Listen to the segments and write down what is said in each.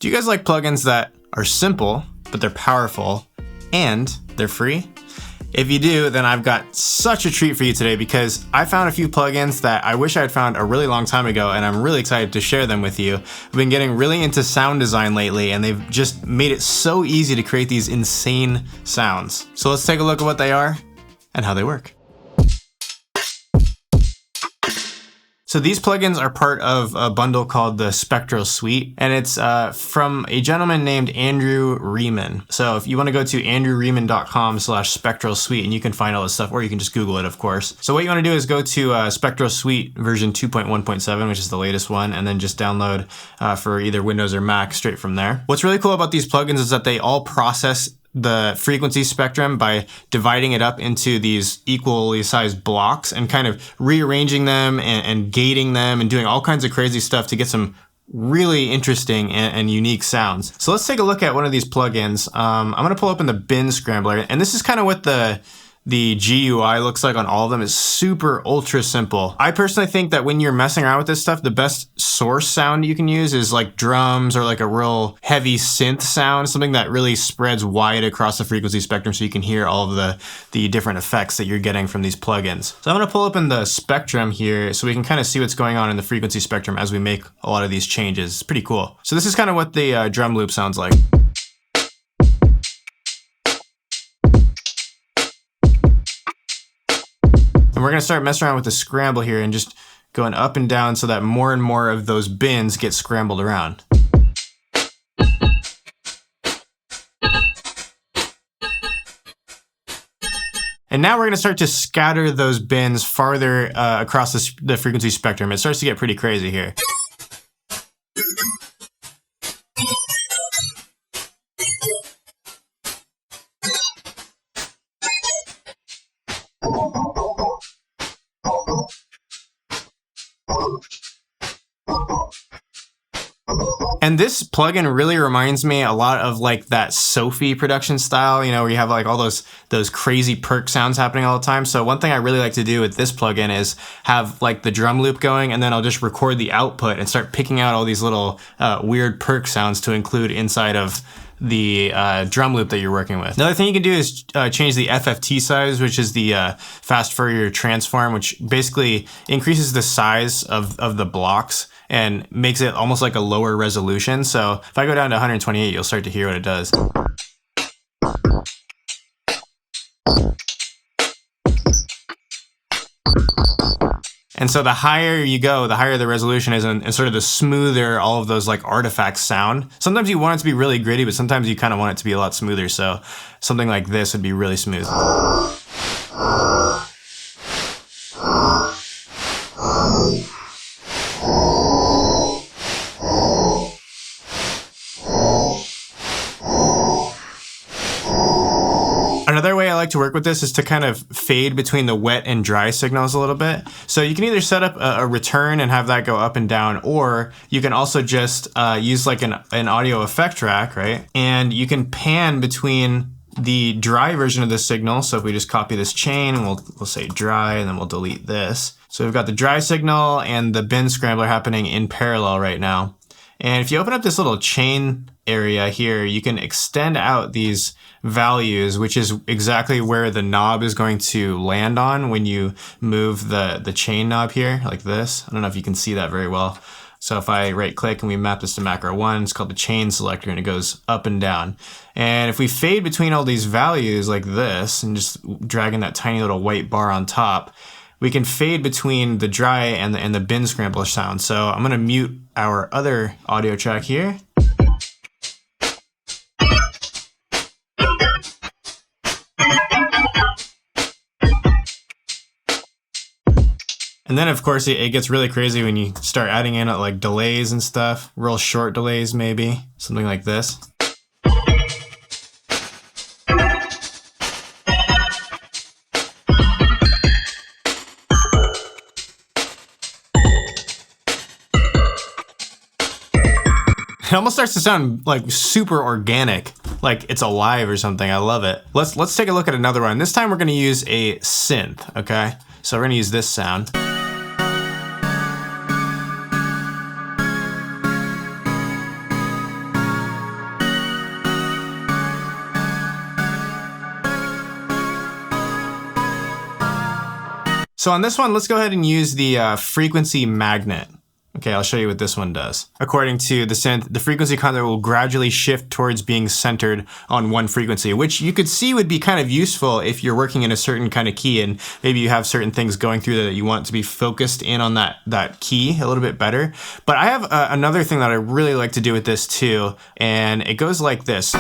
Do you guys like plugins that are simple, but they're powerful, and they're free? If you do, then I've got such a treat for you today because I found a few plugins that I wish I had found a really long time ago, and I'm really excited to share them with you. I've been getting really into sound design lately, and they've just made it so easy to create these insane sounds. So let's take a look at what they are and how they work. So these plugins are part of a bundle called the Spectral Suite, and it's from a gentleman named Andrew Riemann. So if you want to go to andrewriemann.com/spectral suite, and you can find all this stuff, or you can just Google it, of course. So what you want to do is go to Spectral Suite version 2.1.7, which is the latest one, and then just download for either Windows or Mac straight from there. What's really cool about these plugins is that they all process the frequency spectrum by dividing it up into these equally sized blocks and kind of rearranging them and gating them and doing all kinds of crazy stuff to get some really interesting and unique sounds. So let's take a look at one of these plugins. I'm going to pull open the bin Scrambler, and this is kind of what the GUI looks like on all of them. Is super ultra simple. I personally think that when you're messing around with this stuff, the best source sound you can use is like drums or like a real heavy synth sound, something that really spreads wide across the frequency spectrum so you can hear all of the different effects that you're getting from these plugins. So I'm going to pull open the spectrum here so we can kind of see what's going on in the frequency spectrum as we make a lot of these changes. It's pretty cool. So this is kind of what the drum loop sounds like. And we're going to start messing around with the scramble here and just going up and down so that more and more of those bins get scrambled around. And now we're going to start to scatter those bins farther across the frequency spectrum. It starts to get pretty crazy here. And this plugin really reminds me a lot of like that Sophie production style, you know, where you have like all those crazy perk sounds happening all the time. So one thing I really like to do with this plugin is have like the drum loop going, and then I'll just record the output and start picking out all these little weird perk sounds to include inside of the drum loop that you're working with. Another thing you can do is change the FFT size, which is the fast Fourier transform, which basically increases the size of the blocks and makes it almost like a lower resolution. So if I go down to 128, you'll start to hear what it does. And so the higher you go, the higher the resolution is, and sort of the smoother all of those like artifacts sound. Sometimes you want it to be really gritty, but sometimes you kind of want it to be a lot smoother. So something like this would be really smooth. Another way I like to work with this is to kind of fade between the wet and dry signals a little bit. So you can either set up a return and have that go up and down, or you can also just use like an audio effect track, right? And you can pan between the dry version of the signal. So if we just copy this chain and we'll say dry, and then we'll delete this. So we've got the dry signal and the bin scrambler happening in parallel right now. And if you open up this little chain area here, you can extend out these values, which is exactly where the knob is going to land on when you move the chain knob here, like this. I don't know if you can see that very well. So if I right click and we map this to macro 1, it's called the chain selector, and it goes up and down. And if we fade between all these values like this and just dragging that tiny little white bar on top, we can fade between the dry and the bin scrambler sound. So I'm going to mute our other audio track here. And then, of course, it gets really crazy when you start adding in like delays and stuff, real short delays maybe, something like this. It almost starts to sound like super organic, like it's alive or something. I love it. Let's take a look at another one. This time we're going to use a synth, okay? So we're going to use this sound. So on this one, let's go ahead and use the frequency magnet. Okay, I'll show you what this one does. According to the synth, the frequency contour will gradually shift towards being centered on one frequency, which you could see would be kind of useful if you're working in a certain kind of key and maybe you have certain things going through that you want to be focused in on that key a little bit better. But I have another thing that I really like to do with this too, and it goes like this.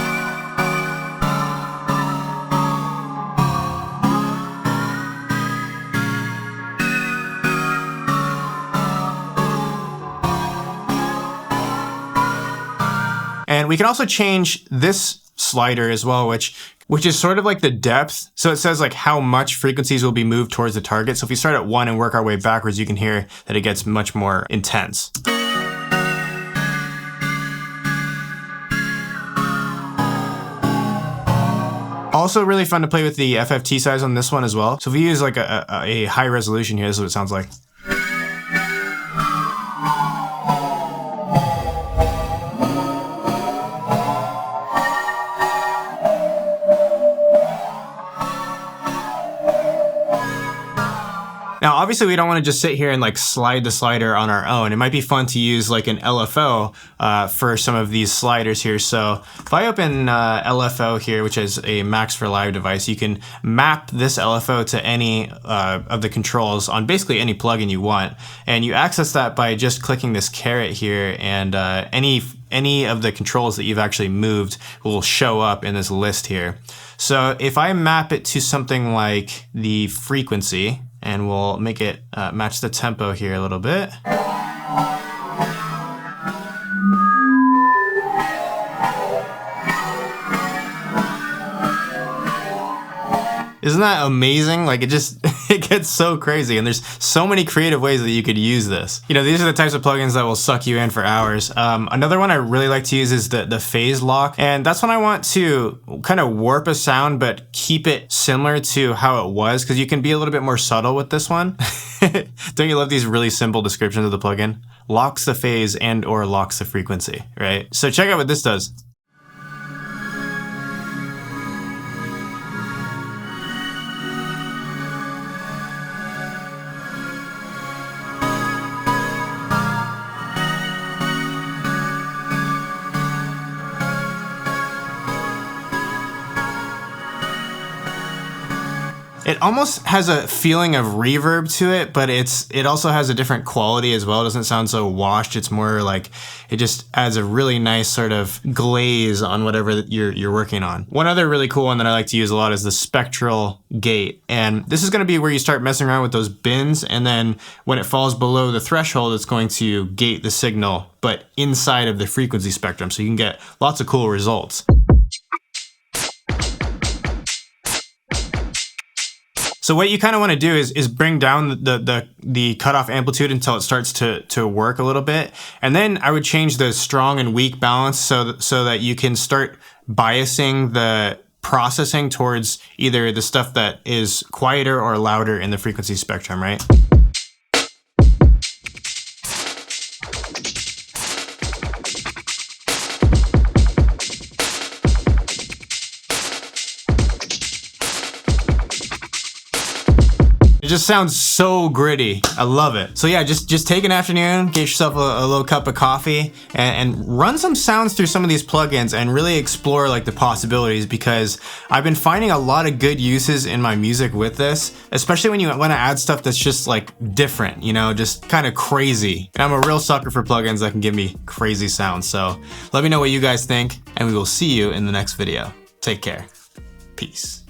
And we can also change this slider as well, which is sort of like the depth. So it says like how much frequencies will be moved towards the target. So if we start at 1 and work our way backwards, you can hear that it gets much more intense. Also really fun to play with the FFT size on this one as well. So if we use like a high resolution here, this is what it sounds like. Now, obviously, we don't want to just sit here and like slide the slider on our own. It might be fun to use like an LFO for some of these sliders here. So if I open LFO here, which is a Max for Live device, you can map this LFO to any of the controls on basically any plugin you want. And you access that by just clicking this caret here, and any of the controls that you've actually moved will show up in this list here. So if I map it to something like the frequency, and we'll make it match the tempo here a little bit. Isn't that amazing? Like it gets so crazy, and there's so many creative ways that you could use this. You know, these are the types of plugins that will suck you in for hours. Another one I really like to use is the phase lock, and that's when I want to kind of warp a sound but keep it similar to how it was, because you can be a little bit more subtle with this one. Don't you love these really simple descriptions of the plugin? Locks the phase and or locks the frequency, right? So check out what this does. It almost has a feeling of reverb to it, but it also has a different quality as well. It doesn't sound so washed. It's more like it just adds a really nice sort of glaze on whatever you're working on. One other really cool one that I like to use a lot is the Spectral Gate. And this is going to be where you start messing around with those bins, and then when it falls below the threshold, it's going to gate the signal, but inside of the frequency spectrum, so you can get lots of cool results. So what you kind of want to do is bring down the cutoff amplitude until it starts to work a little bit. And then I would change the strong and weak balance so that you can start biasing the processing towards either the stuff that is quieter or louder in the frequency spectrum, right? It just sounds so gritty. I love it. So yeah, just take an afternoon, get yourself a little cup of coffee, and run some sounds through some of these plugins and really explore like the possibilities, because I've been finding a lot of good uses in my music with this, especially when you want to add stuff that's just like different, you know, just kind of crazy. And I'm a real sucker for plugins that can give me crazy sounds. So let me know what you guys think, and we will see you in the next video. Take care. Peace.